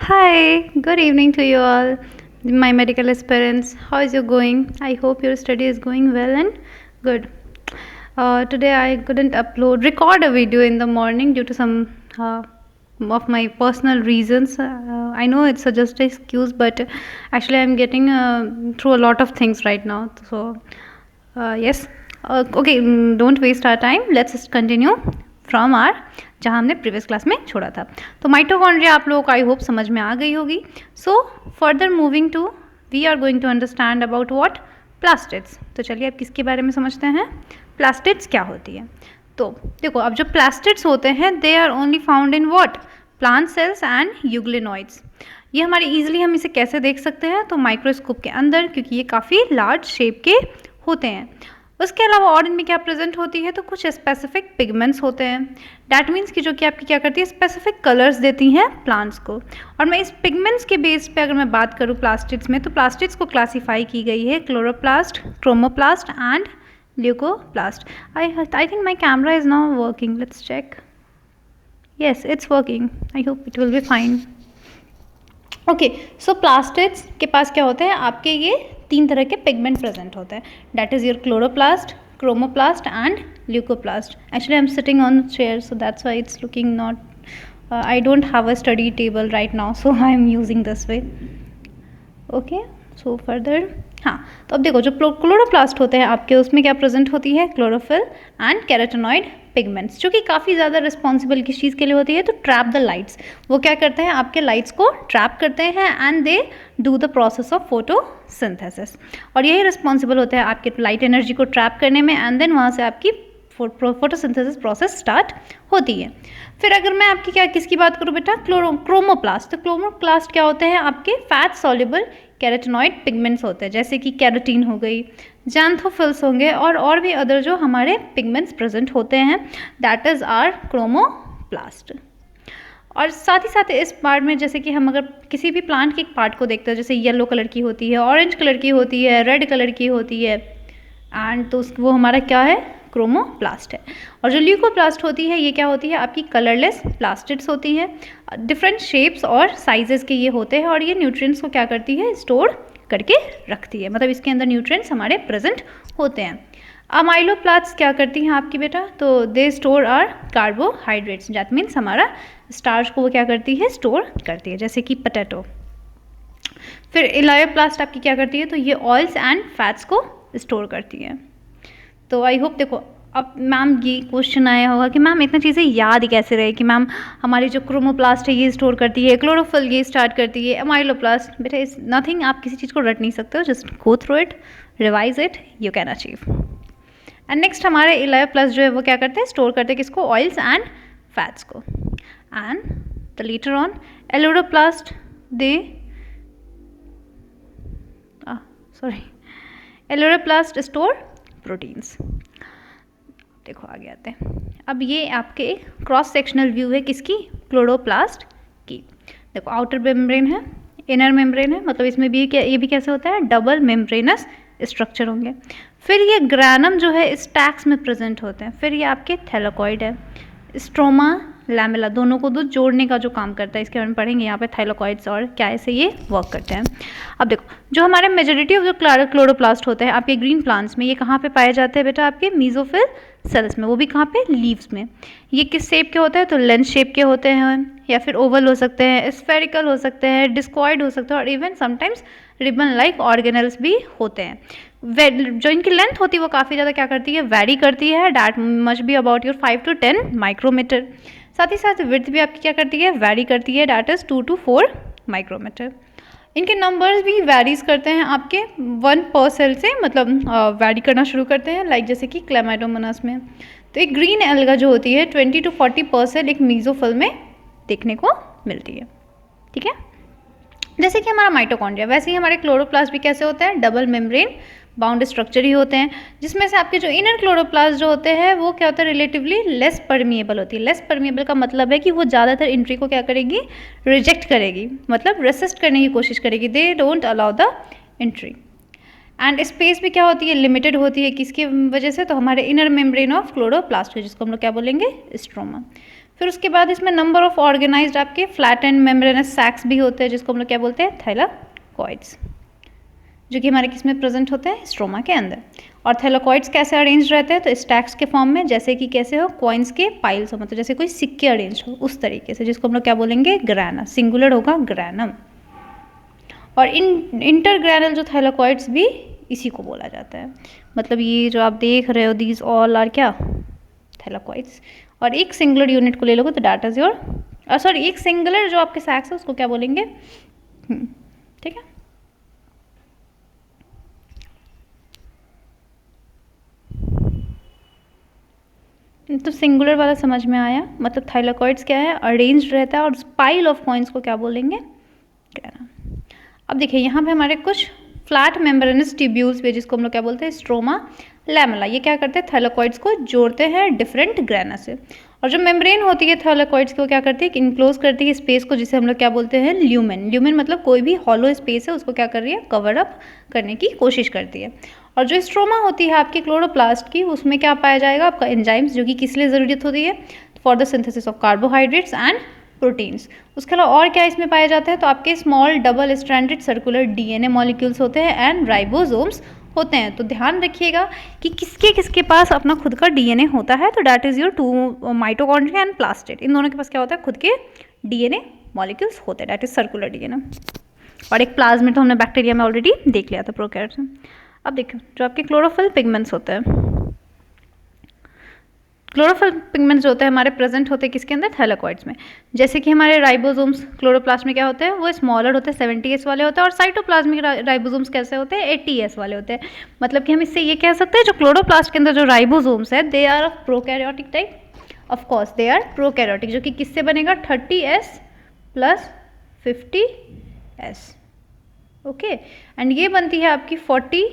Hi, good evening to you all, my medical aspirants. How is you going? I hope your study is going well and good. Today I couldn't record a video in the morning due to some of my personal reasons. I know it's just an excuse, but actually I'm getting through a lot of things right now. So, yes. Okay, don't waste our time. Let's just continue from our जहाँ हमने previous class में छोड़ा था। तो mitochondria आप लोगों को I hope समझ में आ गई होगी। So further moving to we are going to understand about what plastids. तो चलिए अब किसके बारे में समझते हैं, प्लास्टिड्स क्या होती है। तो देखो अब जो प्लास्टिड्स होते हैं they are only found in what plant cells and euglenoids. ये हमारे ईजिली हम इसे कैसे देख सकते हैं, तो माइक्रोस्कोप के अंदर, क्योंकि ये काफ़ी लार्ज शेप के होते हैं। उसके अलावा और इनमें क्या प्रेजेंट होती है, तो कुछ स्पेसिफिक पिगमेंट्स होते हैं। डैट मीन्स कि जो कि आपकी क्या करती है, स्पेसिफिक कलर्स देती हैं प्लांट्स को। और मैं इस पिगमेंट्स के बेस पे अगर मैं बात करूँ प्लास्टिड्स में, तो प्लास्टिड्स को क्लासीफाई की गई है chloroplast, chromoplast and leucoplast. I think my camera is now working, let's check. Yes it's working, I hope it will be fine. Okay, so plastids के पास क्या होते हैं, आपके ये तीन तरह के पिगमेंट प्रेजेंट होते हैं। That is your chloroplast, chromoplast and leucoplast. Actually I am sitting on chair, so that's why it's looking not I don't have a study table right now, so I am using this way. Okay, so further हाँ, तो अब देखो जो chloroplast होते हैं आपके, उसमें क्या प्रेजेंट होती है, क्लोरोफिल एंड कैरोटेनॉइड पिगमेंट्स, जो कि काफ़ी ज़्यादा रिस्पॉन्सिबल किस चीज़ के लिए होती है, तो ट्रैप द लाइट्स। वो क्या करते हैं, आपके लाइट्स को ट्रैप करते हैं and they do the process of photosynthesis. और यही रिस्पॉन्सिबल होते हैं आपके लाइट एनर्जी को ट्रैप करने में, एंड देन वहाँ से आपकी फोटोसिंथेसिस प्रोसेस स्टार्ट होती है। फिर अगर मैं आपकी क्या किसकी बात करूँ बेटा, क्रोमोप्लास्ट। तो क्रोमोप्लास्ट क्या होते हैं, आपके फैट सॉल्युबल कैरोटेनॉइड पिगमेंट्स होते हैं, जैसे कि कैरोटीन हो गई, जैंथोफिल्स होंगे और भी अदर जो हमारे पिगमेंट्स प्रेजेंट होते हैं, दैट इज़ आर क्रोमोप्लास्ट। और साथ ही साथ इस पार्ट में, जैसे कि हम अगर किसी भी प्लांट के एक पार्ट को देखते हैं, जैसे येलो कलर की होती है, ऑरेंज कलर की होती है, रेड कलर की होती है, एंड तो वो हमारा क्या है, क्रोमोप्लास्ट है। और जो ल्यूकोप्लास्ट होती है, ये क्या होती है, आपकी कलरलेस प्लास्टिड्स होती है। डिफरेंट शेप्स और साइजेस के ये होते हैं, और ये न्यूट्रिएंट्स को क्या करती है, स्टोर करके रखती है। मतलब इसके अंदर न्यूट्रिएंट्स हमारे प्रेजेंट होते हैं। अमाइलोप्लास्ट क्या करती हैं आपकी बेटा, तो they store are carbohydrates. That means हमारा स्टार्च को वो क्या करती है, स्टोर करती है, जैसे कि पोटैटो। फिर इलायोप्लास्ट आपकी क्या करती है, तो ये ऑयल्स एंड फैट्स को स्टोर करती है। तो आई होप देखो अब मैम ये क्वेश्चन आया होगा कि मैम इतनी चीज़ें याद कैसे रहे, कि मैम हमारी जो क्रोमोप्लास्ट है ये स्टोर करती है, क्लोरोफिल ये स्टार्ट करती है, अमाइलोप्लास्ट। बेटा इज नथिंग, आप किसी चीज़ को रट नहीं सकते हो, just go through it, revise it, you can achieve. And next हमारे इलायोप्लास्ट जो है वो क्या करते हैं, स्टोर करते हैं किसको, ऑयल्स एंड फैट्स को। And the latter on aleuroplast the aleuroplast store proteins. देखो आगे आते हैं। अब ये आपके क्रॉस सेक्शनल व्यू है किसकी, क्लोरोप्लास्ट की। देखो आउटर मेम्ब्रेन है, इनर मेम्ब्रेन है, मतलब इसमें भी ये भी कैसे होता है, डबल मेम्ब्रेनस स्ट्रक्चर होंगे। फिर ये ग्रैनम जो है स्टैक्स में प्रेजेंट होते हैं। फिर ये आपके थैलाकॉइड है, स्ट्रोमा लैमेला, दोनों को जोड़ने का जो काम करता है, इसके बारे में पढ़ेंगे यहाँ पे, थाइलोकॉइड्स और क्या ऐसे ये वर्क करते हैं। अब देखो जो हमारे मेजॉरिटी ऑफ जो क्लोरोप्लास्ट होते हैं आपके ग्रीन प्लांट्स में, ये कहाँ पे पाए जाते हैं बेटा, आपके मीजोफिल सेल्स में, वो भी कहाँ पे, लीव्स में। ये किस शेप के होते हैं, तो लेंस शेप के होते हैं, या फिर ओवल हो सकते हैं, स्फेरिकल हो सकते हैं, डिस्कॉइड हो सकते हैं, और even sometimes ribbon like organelles भी होते हैं। जो इनकी लेंथ होती है वो काफ़ी ज़्यादा क्या करती है, वैरी करती है, that must be about your 5 to 10 micrometre. साथ ही साथ विड्थ भी आपकी क्या करती है, वैरी करती है, डैट इज़ 2 to 4 माइक्रोमीटर। इनके नंबर्स भी वैरीज करते हैं आपके 1 per सेल से, मतलब वैरी करना शुरू करते हैं, लाइक जैसे कि क्लेमाइडोमोनास में। तो एक ग्रीन एल्गा जो होती है 20 to 40 per सेल एक मीजोफिल में देखने को मिलती है। ठीक है, जैसे कि हमारा माइटोकॉन्ड्रिया, वैसे ही हमारे क्लोरोप्लास्ट भी कैसे होते हैं, डबल मेम्ब्रेन बाउंड स्ट्रक्चर ही होते हैं, जिसमें से आपके जो इनर क्लोरोप्लास्ट जो होते हैं वो क्या होता है, रिलेटिवली लेस परमिएबल होती है। लेस परमिएबल का मतलब है कि वो ज़्यादातर एंट्री को क्या करेगी, रिजेक्ट करेगी, मतलब रेसिस्ट करने की कोशिश करेगी, they don't allow the entry. And space भी क्या होती है, लिमिटेड होती है, किसकी वजह से, तो हमारे इनर मेम्ब्रेन ऑफ क्लोरोप्लास्ट, जिसको हम लोग क्या बोलेंगे, स्ट्रोमा। फिर उसके बाद इसमें नंबर ऑफ ऑर्गेनाइज्ड आपके फ्लैट एंड मेम्ब्रेनस सैक्स भी होते हैं, जिसको हम लोग क्या बोलते हैं, थैलाकॉइड्स, जो कि हमारे किस में प्रेजेंट होते हैं, स्ट्रोमा के अंदर। और थैलाकॉइड्स कैसे अरेंज रहते हैं, तो स्टैक्स के फॉर्म में, जैसे कि कैसे हो, कॉइन्स के पाइल्स हो, मतलब जैसे कोई सिक्के अरेंज हो उस तरीके से, जिसको हम लोग क्या बोलेंगे, ग्रैना, सिंगुलर होगा ग्रैनम। और इंटरग्रैनल जो थैलाकॉइड्स भी इसी को बोला जाता है। मतलब ये जो आप देख रहे हो, दीज ऑल आर क्या, थैलाकॉइड्स। और एक सिंगुलर यूनिट को ले लोगे तो दैट इज योर, सॉरी, एक सिंगुलर जो आपके सैक्स है उसको क्या बोलेंगे, ठीक है। तो सिंगुलर वाला समझ में आया, मतलब थाइलाकॉइड्स क्या है, अरेंज्ड रहता है, और पाइल ऑफ कॉइन्स को क्या बोलेंगे, ग्रैना। अब देखिए यहाँ पे हमारे कुछ फ्लैट मेम्ब्रेनस ट्यूब्यूल्स भी, जिसको हम लोग क्या बोलते हैं, स्ट्रोमा लैमेला। ये क्या करते हैं, थाइलाकॉइड्स को जोड़ते हैं डिफरेंट ग्रैना से। और जो मेम्ब्रेन होती है थाइलाकॉइड्स को क्या करती है, इनक्लोज करती है स्पेस को, जिसे हम लोग क्या बोलते हैं, ल्यूमेन। ल्यूमेन मतलब कोई भी हॉलो स्पेस है उसको क्या कर रही है, कवर अप करने की कोशिश करती है। और जो स्ट्रोमा होती है आपकी क्लोरोप्लास्ट की, उसमें क्या पाया जाएगा, आपका एंजाइम्स, जो कि किस लिए ज़रूरत होती है, for the synthesis of carbohydrates and proteins. उसके अलावा और क्या इसमें पाए जाते हैं, तो आपके small double stranded circular DNA molecules होते हैं एंड राइबोसोम्स होते हैं। तो ध्यान रखिएगा कि किसके किसके पास अपना खुद का डीएनए होता है, तो that is your two mitochondria and plastid. इन दोनों के पास क्या होता है, खुद के डीएनए मॉलिक्यूल्स होते हैं, डैट इज सर्कुलर डीएनए। और एक प्लाज्मिड तो हमने बैक्टीरिया में ऑलरेडी देख लिया था, प्रोकैरियोट्स में। अब देखो जो आपके क्लोरोफिल पिगमेंट्स होते हैं, क्लोरोफिल पिगमेंट्स जो होते हैं हमारे प्रेजेंट होते हैं किसके अंदर, थैलाकॉइड्स में। जैसे कि हमारे राइबोसोम्स क्लोरोप्लास्ट में क्या होते हैं, वो स्मॉलर होते हैं, 70s वाले होते हैं। और साइटोप्लाज्मिक राइबोसोम्स कैसे होते हैं, 80s वाले होते हैं। मतलब कि हम इससे ये कह सकते हैं जो क्लोरोप्लास्ट के अंदर जो राइबोसोम्स है, they are of prokaryotic type, of course they are prokaryotic, जो कि किससे बनेगा, 30s plus 50s, okay. And ये बनती है आपकी 40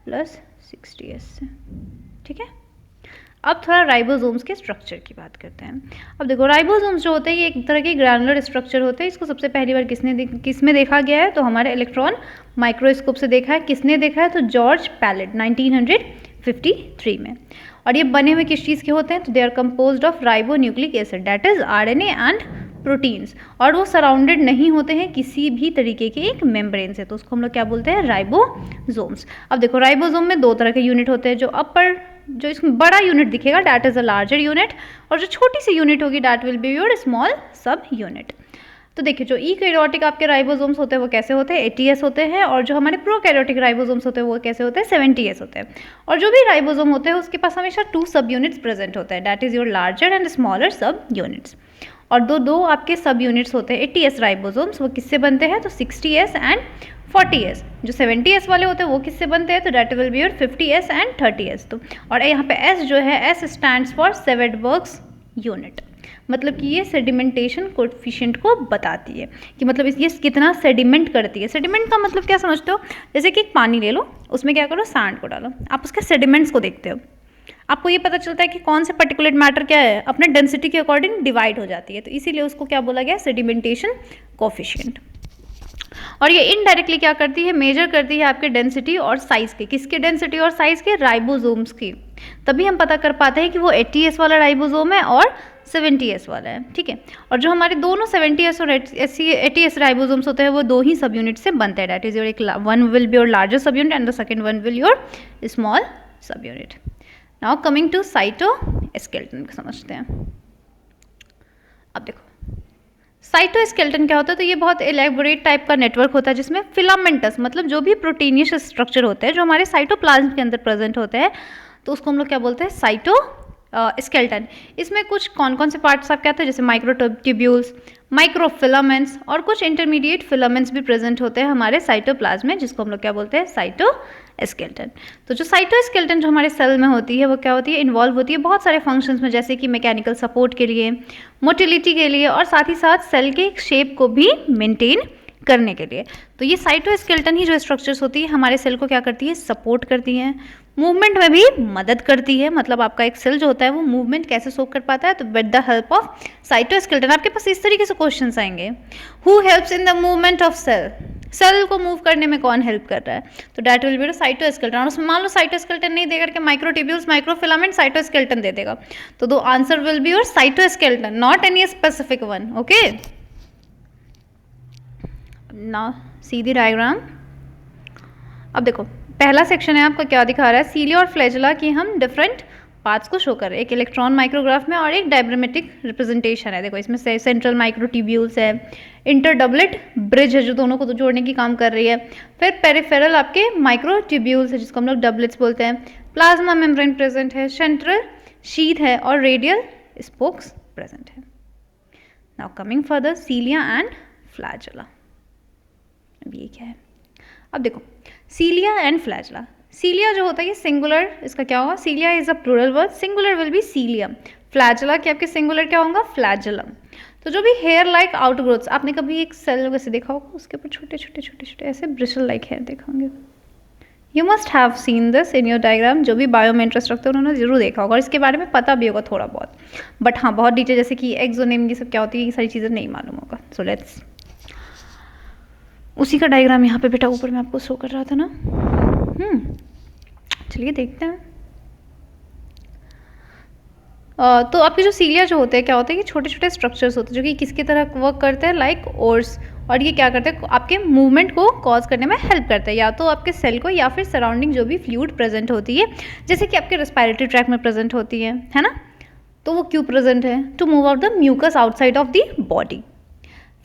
प्लस 60s से, ठीक है। अब थोड़ा राइबोसोम्स के स्ट्रक्चर की बात करते हैं। अब देखो राइबोसोम्स जो होते हैं ये एक तरह के ग्रैनुलर स्ट्रक्चर होते हैं। इसको सबसे पहली बार किस में देखा गया है, तो हमारे इलेक्ट्रॉन माइक्रोस्कोप से देखा है। किसने देखा है, तो जॉर्ज पैलेट 1953 में। और ये बने हुए किस चीज़ के होते हैं, तो they are composed of ribonucleic acid, that is RNA and proteins. और वो सराउंडेड नहीं होते हैं किसी भी तरीके के एक मेम्ब्रेन से, तो उसको हम लोग क्या बोलते हैं, राइबोसोम्स। अब देखो राइबोसोम में दो तरह के यूनिट होते हैं, जो अपर, जो इसमें बड़ा यूनिट दिखेगा that is a larger unit, और जो छोटी सी यूनिट होगी that will be your small sub unit. तो देखिए जो ईकैरियोटिक आपके राइबोसोम्स होते हैं वो कैसे होते हैं, 80s होते हैं। और जो हमारे प्रोकैरियोटिक राइबोसोम्स होते हैं वो कैसे होते हैं, 70s होते हैं। और जो भी राइबोसोम होते हैं उसके पास हमेशा 2 सब यूनिट्स प्रेजेंट होते हैं, that is your larger and smaller सब यूनिट्स। और दो आपके सब यूनिट्स होते हैं 80s राइबोसोम्स, वो किससे बनते हैं, तो 60s एंड 40s। जो 70s वाले होते हैं वो किससे बनते हैं, तो that will be your 50s and 30s। तो और यहाँ पे S जो है, S stands for svedbergs unit, मतलब कि ये सेडिमेंटेशन कोएफिशिएंट को बताती है कि मतलब ये कितना सेडिमेंट करती है। सेडिमेंट का मतलब क्या समझते हो, जैसे कि एक पानी ले लो, उसमें क्या करो, सैंड को डालो, आप उसके सेडिमेंट्स को देखते हो, आपको ये पता चलता है कि कौन से पर्टिकुलर मैटर क्या है, अपने डेंसिटी के अकॉर्डिंग डिवाइड हो जाती है, तो इसीलिए उसको क्या बोला गया, सेडिमेंटेशन कोएफिशिएंट। और ये इनडायरेक्टली क्या करती है, मेजर करती है आपके डेंसिटी और साइज के, किसके डेंसिटी और साइज के, राइबोसोम्स की। तभी हम पता कर पाते हैं कि वो 80s वाला राइबोसोम है और 70s वाला है, ठीक है। और जो हमारे दोनों 70s और 80s राइबोसोम्स होते हैं वो दो ही सब यूनिट से बनते हैं, डैट इज योर, एक one will be your larger sub unit and the second one will your small sub unit. Now coming to cytoskeleton समझते हैं। अब देखो साइटोस्केलेटन क्या होता है, तो ये बहुत एलेबोरेट टाइप का नेटवर्क होता है जिसमें फिलामेंटस, मतलब जो भी प्रोटीनियस स्ट्रक्चर होते हैं जो हमारे साइटोप्लाज्म के अंदर प्रेजेंट होते हैं, तो उसको हम लोग क्या बोलते हैं, साइटोस्केलेटन। इसमें कुछ कौन कौन से पार्ट्स आप कहते हैं, जैसे माइक्रोट्यूब्यूल्स, माइक्रोफिलामेंट्स और कुछ इंटरमीडिएट फिलामेंट्स भी प्रेजेंट होते हैं हमारे साइटोप्लाज्म में, जिसको हम लोग क्या बोलते हैं, साइटोस्केलेटन। तो जो साइटोस्केलेटन जो हमारे सेल में होती है वो क्या होती है, इन्वॉल्व होती है बहुत सारे फंक्शंस में, जैसे कि मैकेनिकल सपोर्ट के लिए, मोटिलिटी के लिए, और साथ ही साथ सेल के शेप को भी मेंटेन करने के लिए। तो ये साइटोस्केलेटन ही जो स्ट्रक्चर्स होती है हमारे सेल को क्या करती है, सपोर्ट करती है, मूवमेंट में भी मदद करती है। मतलब आपका एक सेल जो होता है वो मूवमेंट कैसे शो कर पाता है, तो with the help of cytoskeleton. आपके पास इस तरीके से क्वेश्चंस आएंगे, who helps in the movement of cell, cell को मूव करने में कौन हेल्प कर रहा है, तो that will be the cytoskeleton. और उसमें मान लो साइटोस्केलेटन नहीं देकर के माइक्रोट्यूब्यूल्स, माइक्रोफिलामेंट, साइटोस्केलेटन दे देगा, तो दो answer will be your cytoskeleton, not any specific one. Okay, now see the diagram. अब देखो पहला सेक्शन है आपका, क्या दिखा रहा है, सीलिया और फ्लैजेला की हम डिफरेंट पार्ट्स को शो कर रहे हैं, एक इलेक्ट्रॉन माइक्रोग्राफ में और एक डायग्रामेटिक रिप्रेजेंटेशन है। देखो इसमें सेंट्रल माइक्रोट्यूब्यूल्स है, इंटर डबलेट ब्रिज है जो दोनों को जोड़ने की काम कर रही है, फिर पेरिफेरल आपके माइक्रोट्यूब्यूल्स है जिसको हम लोग डबलेट्स बोलते हैं, प्लाज्मा मेम्ब्रेन प्रेजेंट है, सेंट्रल शीथ है और रेडियल स्पोक्स प्रेजेंट है। Now coming further, cilia and flagella. अब ये क्या है, अब देखो सीलिया एंड फ्लैजेला। सीलिया जो होता है ये सिंगुलर, इसका क्या होगा, cilia is a plural word, singular will be cilia. Flagella की आपके सिंगुलर क्या होगा, फ्लैजेलम। तो जो भी हेयर लाइक आउटग्रोथ्स, आपने कभी एक सेल वैसे देखा होगा, उसके ऊपर छोटे छोटे छोटे छोटे ऐसे ब्रिशल लाइक हेयर देखा होंगे, you must have seen this in your diagram. जो भी बायो में इंटरेस्ट रखते हैं उन्होंने जरूर देखा होगा और इसके बारे में पता भी होगा थोड़ा बहुत, बट हाँ बहुत डिटेल जैसे कि एक्सोनेम ये सब क्या होती है, ये सारी चीज़ें नहीं मालूम होगा। सो लेट्स, उसी का डायग्राम यहाँ पे बेटा ऊपर में आपको शो कर रहा था ना। चलिए देखते हैं। तो आपके जो सीलिया जो होते हैं क्या होते हैं, कि छोटे छोटे स्ट्रक्चर्स होते हैं जो कि किसकी तरह वर्क करते हैं, लाइक ओर्स, और ये क्या करते हैं, आपके मूवमेंट को कॉज करने में हेल्प करते हैं, या तो आपके सेल को या फिर सराउंडिंग जो भी फ्लूइड प्रेजेंट होती है, जैसे कि आपके रेस्पिरेटरी ट्रैक में प्रेजेंट होती है ना, तो वो क्यों प्रेजेंट है, to move out the mucus outside of the body.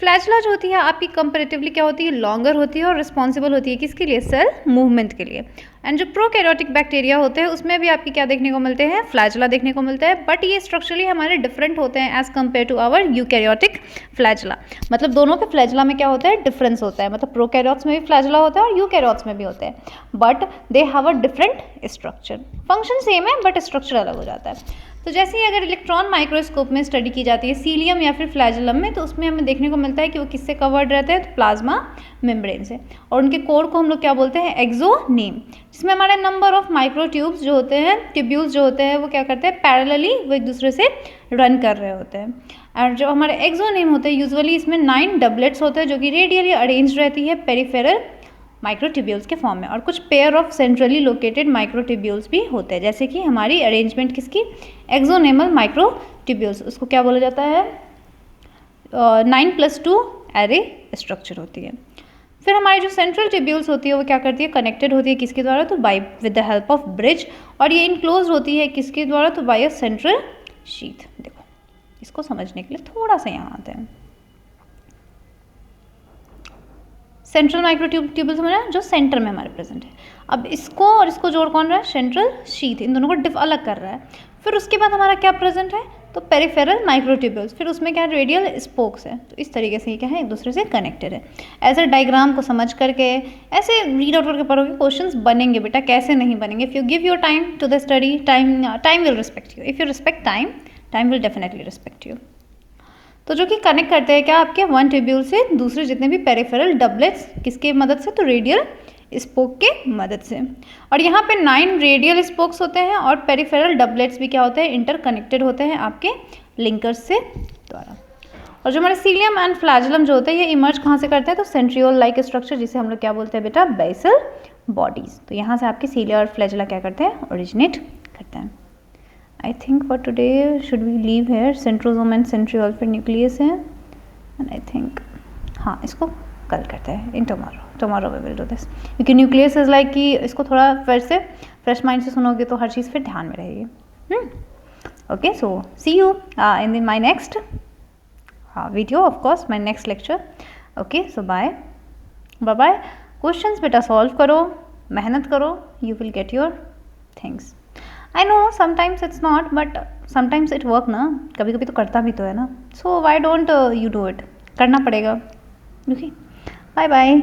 Flagella जो होती है आपकी कंपैरेटिवली क्या होती है, लॉन्गर होती है और रिस्पॉन्सिबल होती है किसके लिए, सेल मूवमेंट के लिए। एंड जो प्रोकैरियोटिक बैक्टीरिया होते हैं उसमें भी आपकी क्या देखने को मिलते हैं, फ्लैजेला देखने को मिलता है, बट ये स्ट्रक्चरली हमारे डिफरेंट होते हैं as compare to our eukaryotic flagella. मतलब दोनों के फ्लैजेला में क्या होता है, डिफरेंस होता है, मतलब प्रोकैरियोट्स में भी फ्लैजेला होता है और यूकैरियोट्स में भी होते हैं, but they have a different structure. Function same है बट स्ट्रक्चर अलग हो जाता है। तो जैसे ही अगर इलेक्ट्रॉन माइक्रोस्कोप में स्टडी की जाती है सीलियम या फिर फ्लैजेलम में, तो उसमें हमें देखने को मिलता है कि वो किससे कवर्ड रहते हैं, तो प्लाज्मा मेम्ब्रेन से, और उनके कोर को हम लोग क्या बोलते हैं, एक्सोनेम, जिसमें हमारे नंबर ऑफ माइक्रोट्यूब्स जो होते हैं, ट्यूब्यूल्स जो होते हैं वो क्या करते हैं, पैरेलली वो एक दूसरे से रन कर रहे होते हैं। और जो हमारे एक्सोनेम होते हैं यूजुअली इसमें 9 डबलेट्स होते हैं जो कि रेडियली अरेंज रहती है पेरिफेरल माइक्रोट्यूब्यूल्स के फॉर्म में, और कुछ pair of centrally located microtubules भी होते हैं, जैसे कि हमारी अरेंजमेंट किसकी, एक्सोनेमल माइक्रोट्यूब्यूल्स, उसको क्या बोला जाता है, 9+2 एरे स्ट्रक्चर होती है। फिर हमारी जो सेंट्रल ट्यूब्यूल्स होती है वो क्या करती है, कनेक्टेड होती है किसके द्वारा, तो by with the help of bridge, और ये इनक्लोज होती है किसके द्वारा, तो बाय अ सेंट्रल शीथ। देखो इसको समझने के लिए थोड़ा सा यहाँ आते हैं, सेंट्रल माइक्रोट्यूब्यूल्स हमारा जो सेंटर में हमारे प्रेजेंट है, अब इसको और इसको जोड़ कौन रहा है, सेंट्रल शीथ, इन दोनों को डिफ अलग कर रहा है। फिर उसके बाद हमारा क्या प्रेजेंट है, तो पेरिफेरल माइक्रोट्यूब्यूल्स, फिर उसमें क्या है, रेडियल स्पोक्स है। तो इस तरीके से ये क्या है, एक दूसरे से कनेक्टेड है। ऐसे डायग्राम को समझ करके ऐसे रीड आउट करके पढ़ोगे, क्वेश्चंस बनेंगे बेटा, कैसे नहीं बनेंगे। If you give your time to the study, time will respect you, if you respect time, time will definitely respect you. तो जो कि कनेक्ट करते हैं क्या, आपके वन ट्यूब्यूल से दूसरे जितने भी पेरिफेरल डबलेट्स, किसके मदद से, तो रेडियल स्पोक के मदद से। और यहाँ पे 9 रेडियल स्पोक्स होते हैं और पेरिफेरल डबलेट्स भी क्या होते हैं, इंटरकनेक्टेड होते हैं आपके लिंकर्स से द्वारा। और जो हमारे सीलियम एंड फ्लैजेलम जो होते हैं ये इमर्ज कहाँ से करते हैं, तो सेंट्रियोल लाइक स्ट्रक्चर, जिसे हम लोग क्या बोलते हैं बेटा, बेसल बॉडीज। तो यहाँ से आपके सीलिया और फ्लैजेला क्या करते हैं, ओरिजिनेट करते हैं। I think for today should we leave here, centrosome and centriole फिर न्यूक्लियस है, and I think हाँ इसको कल करते हैं, in tomorrow we will do this, क्योंकि न्यूक्लियस इज लाइक कि इसको थोड़ा फिर से फ्रेश माइंड से सुनोगे तो हर चीज़ फिर ध्यान में रहेगी। Okay, so see you in my next video, of course my next lecture. Okay, so bye bye. Questions बेटा सॉल्व करो, मेहनत करो, you will get your things. I know sometimes it's not, but sometimes it work ना, कभी कभी तो करता भी तो है ना, so why don't you do it, करना पड़ेगा। Okay, bye bye.